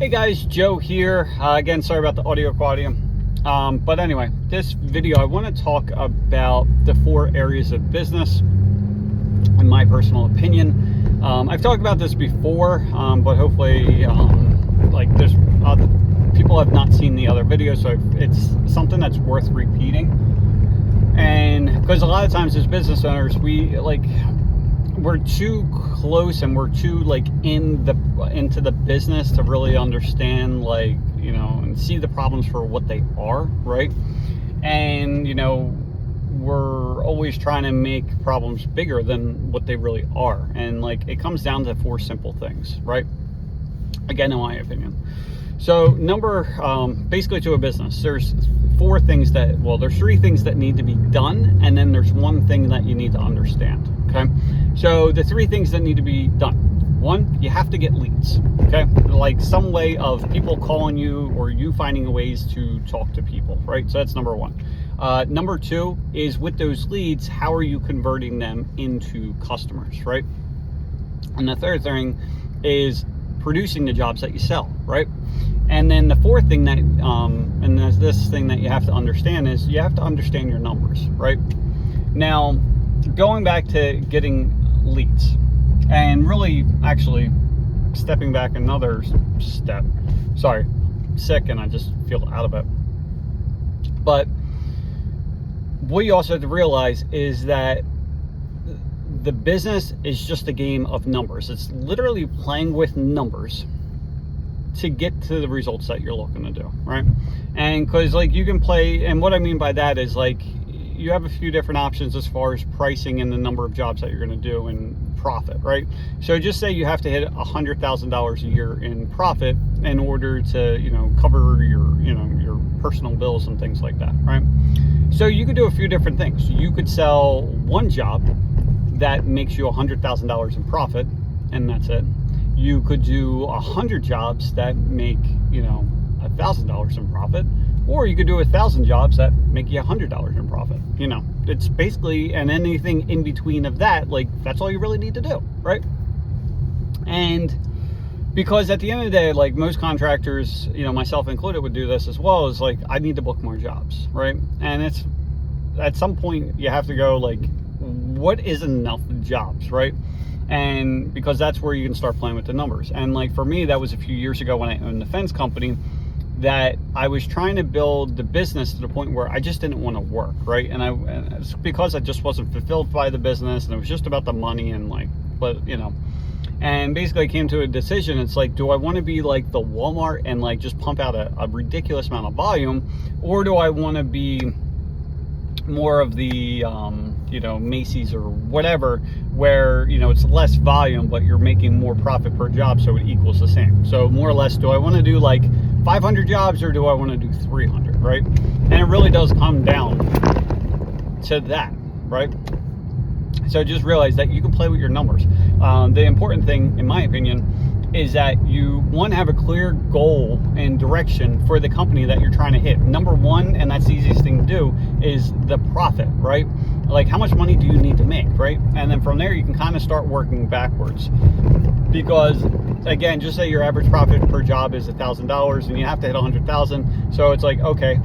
Hey guys, Joe here. Again, sorry about the audio quality. But anyway, this video, I want to talk about the 4 areas of business, in my personal opinion. I've talked about this before, but hopefully, there's people have not seen the other videos, so it's something that's worth repeating. And because a lot of times as business owners, we're too close and we're too into the business to really understand and see the problems for what they are, right? And we're always trying to make problems bigger than what they really are, and it comes down to 4 simple things, right? Again, in my opinion. So basically to a business, there's 3 things that need to be done, and then there's 1 thing that you need to understand. Okay, so the 3 things that need to be done: 1, you have to get leads. Okay, some way of people calling you or you finding ways to talk to people, right? So that's number 1. Number 2 is, with those leads, how are you converting them into customers, right? And the 3rd thing is producing the jobs that you sell, right? And then the 4th thing that, and there's this thing that you have to understand, is you have to understand your numbers, right? Now, going back to getting leads, and really actually stepping back another step. Sorry, sick and I just feel out of it. But what you also have to realize is that the business is just a game of numbers. It's literally playing with numbers to get to the results that you're looking to do, right? And because you can play, and what I mean by that is you have a few different options as far as pricing and the number of jobs that you're going to do and profit, right? So just say you have to hit $100,000 a year in profit in order to cover your personal bills and things like that, right? So you could do a few different things. You could sell 1 job that makes you $100,000 in profit, and that's it. You could do 100 jobs that make $1,000 in profit, or you could do 1,000 jobs that make you $100 in profit. It's basically, and anything in between of that, that's all you really need to do, right? And because at the end of the day, most contractors, myself included, would do this as well, is I need to book more jobs, right? And it's, at some point you have to go what is enough jobs, right? And because that's where you can start playing with the numbers. And for me, that was a few years ago when I owned the fence company, that I was trying to build the business to the point where I just didn't want to work, right? And it's because I just wasn't fulfilled by the business, and it was just about the money and and basically I came to a decision. It's do I want to be like the Walmart and just pump out a ridiculous amount of volume, or do I want to be more of the Macy's or whatever, where it's less volume but you're making more profit per job, so it equals the same? So more or less, do I want to do 500 jobs, or do I want to do 300, right? And it really does come down to that, right? So just realize that you can play with your numbers. The important thing, in my opinion, is that you, 1, have a clear goal and direction for the company that you're trying to hit. Number 1, and that's the easiest thing to do, is the profit, right? How much money do you need to make, right? And then from there, you can kind of start working backwards. Because, again, just say your average profit per job is $1,000 and you have to hit 100,000. So it's okay,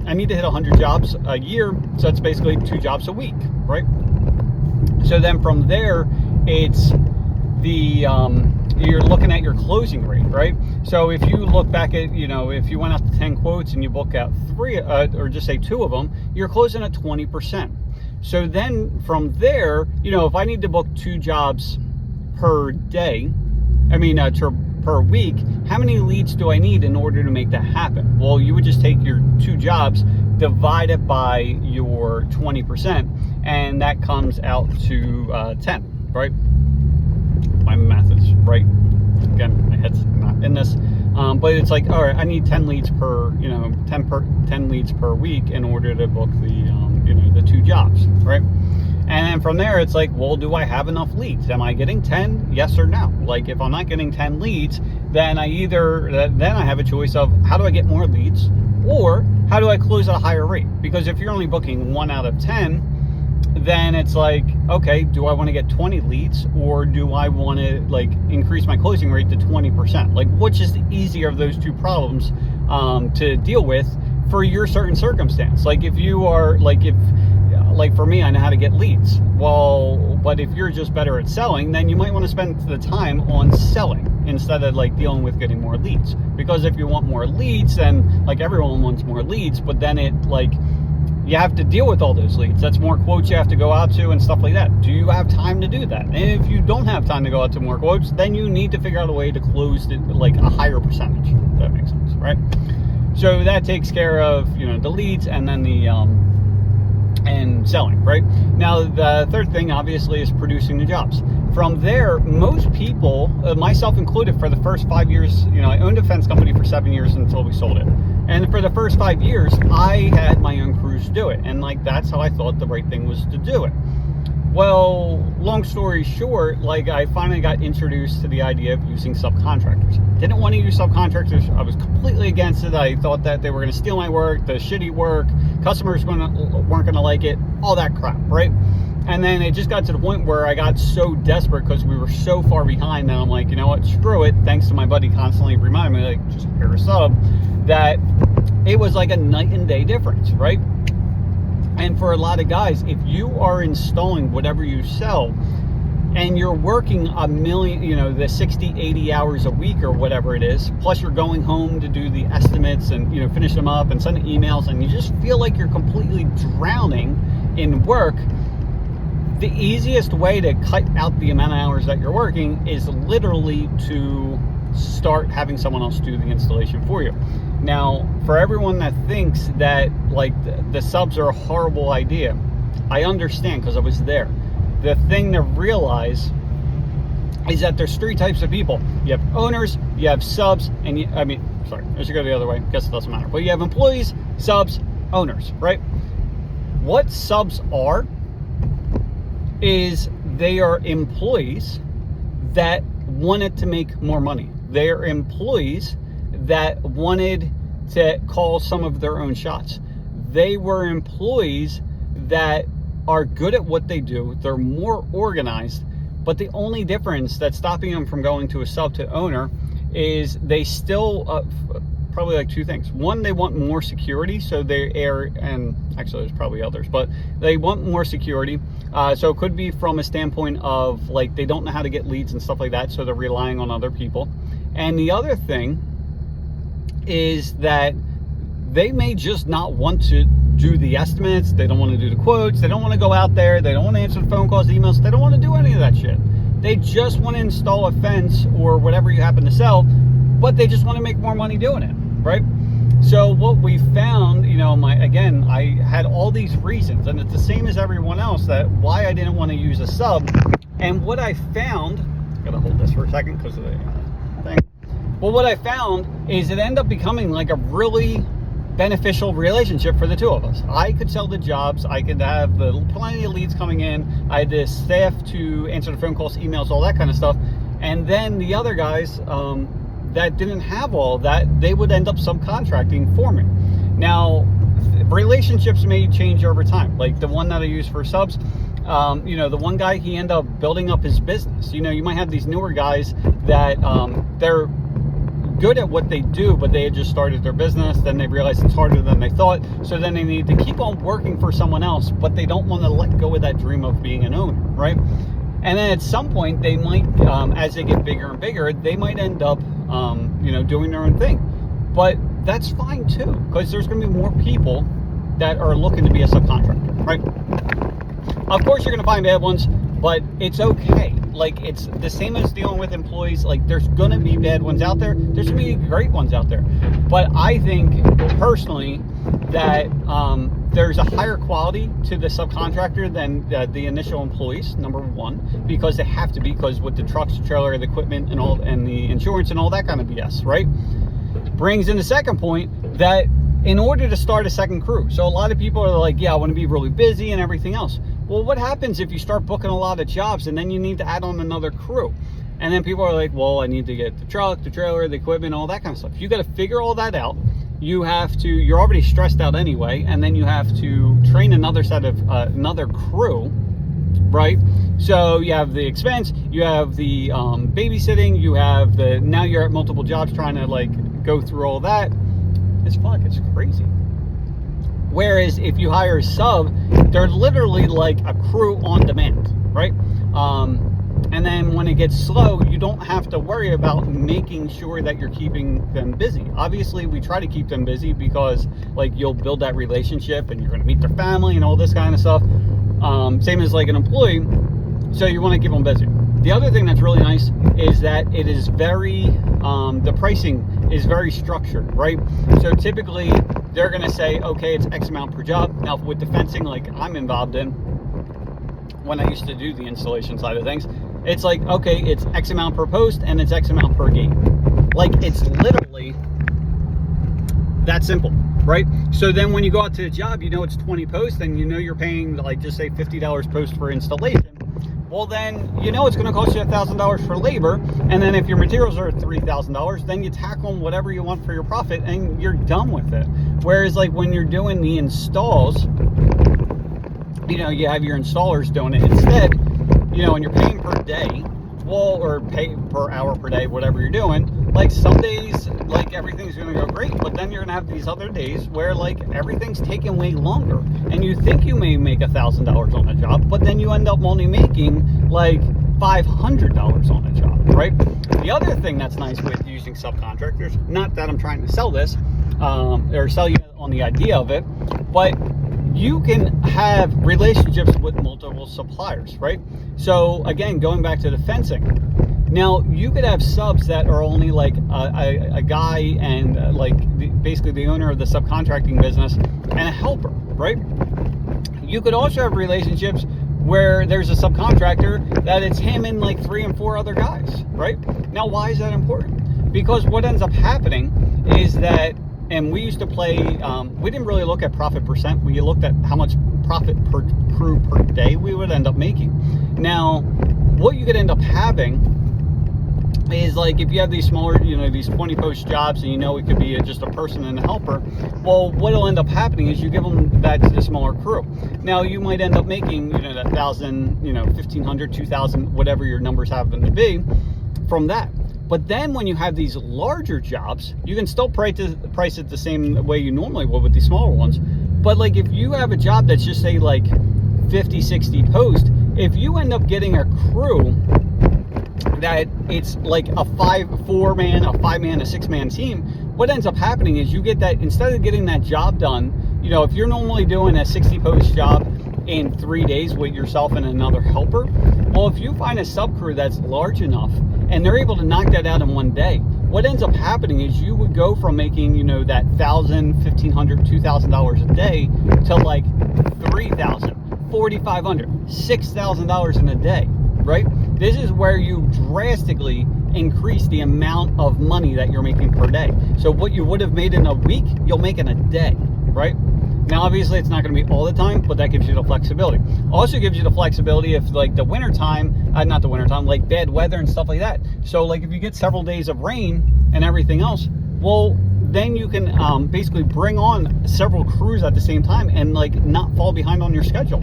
I need to hit 100 jobs a year. So it's basically 2 jobs a week, right? So then from there, it's you're looking at your closing rate, right? So if you look back at, if you went out to 10 quotes and you book out 3, or just say 2 of them, you're closing at 20%. So then from there, if I need to book 2 jobs per day, per week, how many leads do I need in order to make that happen? Well, you would just take your 2 jobs, divide it by your 20%, and that comes out to 10, right? My math is right. Again, my head's not in this, but it's all right, I need 10 leads per 10 leads per week in order to book the 2 jobs, right? And then from there, it's well, do I have enough leads? Am I getting 10? Yes or no? If I'm not getting 10 leads, then I have a choice of, how do I get more leads, or how do I close at a higher rate? Because if you're only booking 1 out of 10, then it's like, okay, do I want to get 20 leads, or do I want to like increase my closing rate to 20%? Like, which is the easier of those two problems to deal with for your certain circumstance? Like, if you are like for me, I know how to get leads. Well, but if you're just better at selling, then you might want to spend the time on selling instead of like dealing with getting more leads. Because if you want more leads, then like everyone wants more leads, but then it like, you have to deal with all those leads. That's more quotes you have to go out to and stuff like that. Do you have time to do that? And if you don't have time to go out to more quotes, then you need to figure out a way to close like a higher percentage, if that makes sense, right? So that takes care of, you know, the leads and then the and selling, right? Now, the third thing obviously is producing the jobs. From there, most people, myself included, for the first 5 years, you know, I owned a fence company for 7 years until we sold it. And for the first 5 years, I had my own crews do it. And like, that's how I thought the right thing was to do it. Well, long story short, like, I finally got introduced to the idea of using subcontractors. Didn't want to use subcontractors. I was completely against it. I thought that they were going to steal my work, the shitty work, customers weren't going to like it, all that crap, right? And then it just got to the point where I got so desperate because we were so far behind that I'm like, you know what, screw it. Thanks to my buddy constantly reminding me, like, just hire a sub, that it was like a night and day difference, right? And for a lot of guys, if you are installing whatever you sell and you're working a million, you know, the 60, 80 hours a week or whatever it is, plus you're going home to do the estimates and, you know, finish them up and send emails, and you just feel like you're completely drowning in work, the easiest way to cut out the amount of hours that you're working is literally to start having someone else do the installation for you. Now, for everyone that thinks that like the subs are a horrible idea, I understand because I was there. The thing to realize is that there's three types of people. You have owners, you have subs, and I should go the other way. Guess it doesn't matter. But you have employees, subs, owners, right? What subs are is they are employees that wanted to make more money. They are employees that wanted to call some of their own shots. They were employees that are good at what they do. They're more organized, but the only difference that's stopping them from going to a sub to owner is they still probably like two things. One, they want more security, so they are, and actually there's probably others, but they want more security. So it could be from a standpoint of like they don't know how to get leads and stuff like that, so they're relying on other people. And the other thing is that they may just not want to do the estimates. They don't want to do the quotes. They don't want to go out there. They don't want to answer the phone calls, the emails. They don't want to do any of that shit. They just want to install a fence or whatever you happen to sell, but they just want to make more money doing it, right? So what we found, you know, I had all these reasons, and it's the same as everyone else, that why I didn't want to use a sub. And what I found, gotta hold this for a second because of the thing. Well, what I found is it ended up becoming like a really beneficial relationship for the two of us. I could sell the jobs. I could have plenty of leads coming in. I had the staff to answer the phone calls, emails, all that kind of stuff. And then the other guys that didn't have all that, they would end up subcontracting for me. Now, relationships may change over time. Like the one that I use for subs, you know, the one guy, he ended up building up his business. You know, you might have these newer guys that they're good at what they do, but they had just started their business. Then they realized it's harder than they thought. So then they need to keep on working for someone else, but they don't want to let go of that dream of being an owner, right? And then at some point they might, as they get bigger and bigger, they might end up, you know, doing their own thing. But that's fine too, because there's going to be more people that are looking to be a subcontractor, right? Of course you're going to find bad ones, but it's okay. Like, it's the same as dealing with employees. Like, there's going to be bad ones out there. There's going to be great ones out there. But I think, personally, that there's a higher quality to the subcontractor than the initial employees, number one, because they have to be, because with the trucks, the trailer, the equipment, and all, and the insurance and all that kind of BS, right? Brings in the second point that in order to start a second crew. So a lot of people are like, yeah, I want to be really busy and everything else. Well, what happens if you start booking a lot of jobs and then you need to add on another crew? And then people are like, well, I need to get the truck, the trailer, the equipment, all that kind of stuff. You got to figure all that out. you're already stressed out anyway, and then you have to train another set of another crew, right? So you have the expense, you have the babysitting, you have now you're at multiple jobs trying to like go through all that. It's crazy. Whereas if you hire a sub, they're literally like a crew on demand, right? And then when it gets slow, you don't have to worry about making sure that you're keeping them busy. Obviously, we try to keep them busy because like you'll build that relationship and you're going to meet their family and all this kind of stuff. Same as like an employee. So you want to keep them busy. The other thing that's really nice is that it is very, the pricing is very structured, right? So typically they're going to say, okay, it's X amount per job. Now with the fencing, like I'm involved in, when I used to do the installation side of things, it's like, okay, it's X amount per post and it's X amount per gate. Like it's literally that simple, right? So then when you go out to a job, you know it's 20 posts and you know you're paying like just say $50 post for installation. Well then you know it's going to cost you $1,000 for labor, and then if your materials are $3,000, then you tack on whatever you want for your profit and you're done with it. Whereas like when you're doing the installs, you know, you have your installers doing it instead, you know, and you're paying per day, well, or pay per hour per day, whatever you're doing. Like some days, like everything's going to go great, but then you're going to have these other days where like everything's taking way longer, and you think you may make $1,000 on a job, but then you end up only making like $500 on a job, right? The other thing that's nice with using subcontractors, not that I'm trying to sell this, or sell you on the idea of it, but you can have relationships with multiple suppliers, right? So again, going back to the fencing, now you could have subs that are only like a guy and basically the owner of the subcontracting business and a helper, right? You could also have relationships where there's a subcontractor that it's him and like 3 and 4 other guys, right? Now, why is that important? Because what ends up happening is that, and we used to play, we didn't really look at profit percent. We looked at how much profit per crew per day we would end up making. Now, what you could end up having is like if you have these smaller, you know, these 20 post jobs, and you know it could be just a person and a helper. Well, what'll end up happening is you give them that to the smaller crew. Now you might end up making, you know, that 1,000, you know, 1,500, 2,000, whatever your numbers happen to be from that. But then when you have these larger jobs, you can still price it the same way you normally would with these smaller ones. But like if you have a job that's just say like 50, 60 posts, if you end up getting a crew that it's like a 4-man, a 5-man, a 6-man team, what ends up happening is you get that, instead of getting that job done, you know, if you're normally doing a 60 post job in 3 days with yourself and another helper, well, if you find a sub crew that's large enough and they're able to knock that out in 1 day, what ends up happening is you would go from making, you know, that $1,000, $1,500, $2,000 a day to like $3,000, $4,500, $6,000 in a day, right? This is where you drastically increase the amount of money that you're making per day. So what you would have made in a week, you'll make in a day, right? Now, obviously, it's not going to be all the time, but that gives you the flexibility. Also gives you the flexibility if, like, the winter time, not the winter time, like bad weather and stuff like that. So, like, if you get several days of rain and everything else, well, then you can basically bring on several crews at the same time and, like, not fall behind on your schedule.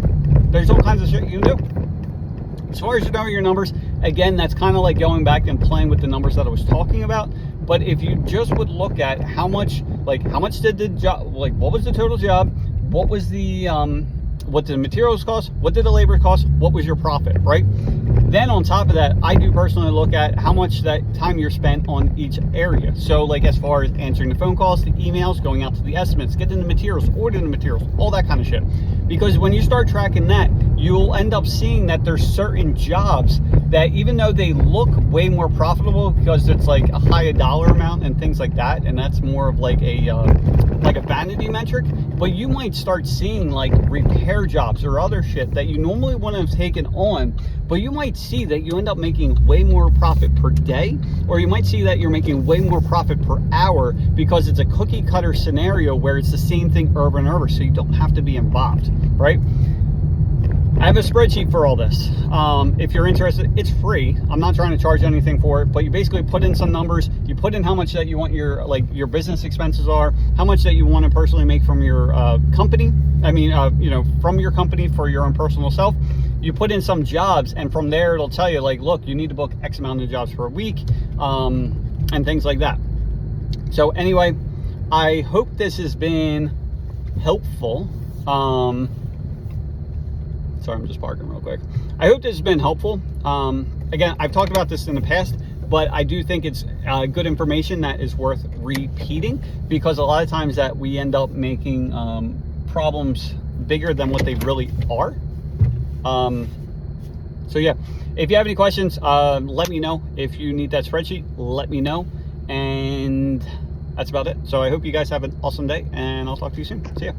There's all kinds of shit you can do. As far as you know your numbers, again, that's kind of like going back and playing with the numbers that I was talking about. But if you just would look at how much did the job, like what was the total job, what was the what did the materials cost, what did the labor cost, what was your profit, right? Then on top of that, I do personally look at how much that time you're spent on each area. So like as far as answering the phone calls, the emails, going out to the estimates, getting the materials, ordering the materials, all that kind of shit. Because when you start tracking that, you'll end up seeing that there's certain jobs that even though they look way more profitable because it's like a higher dollar amount and things like that, and that's more of like a vanity metric, but you might start seeing like repair jobs or other shit that you normally wouldn't have taken on, but you might see that you end up making way more profit per day, or you might see that you're making way more profit per hour because it's a cookie cutter scenario where it's the same thing over and over, so you don't have to be involved, right? I have a spreadsheet for all this. If you're interested, it's free. I'm not trying to charge anything for it, but you basically put in some numbers. You put in how much that you want your business expenses are, how much that you want to personally make from your company. I mean, from your company for your own personal self. You put in some jobs, and from there it'll tell you like, look, you need to book X amount of jobs per week, and things like that. So anyway, I hope this has been helpful. Sorry, I'm just parking real quick. I hope this has been helpful. Again, I've talked about this in the past, but I do think it's good information that is worth repeating, because a lot of times that we end up making problems bigger than what they really are. So yeah, if you have any questions, let me know. If you need that spreadsheet, let me know. And that's about it. So I hope you guys have an awesome day, and I'll talk to you soon. See ya.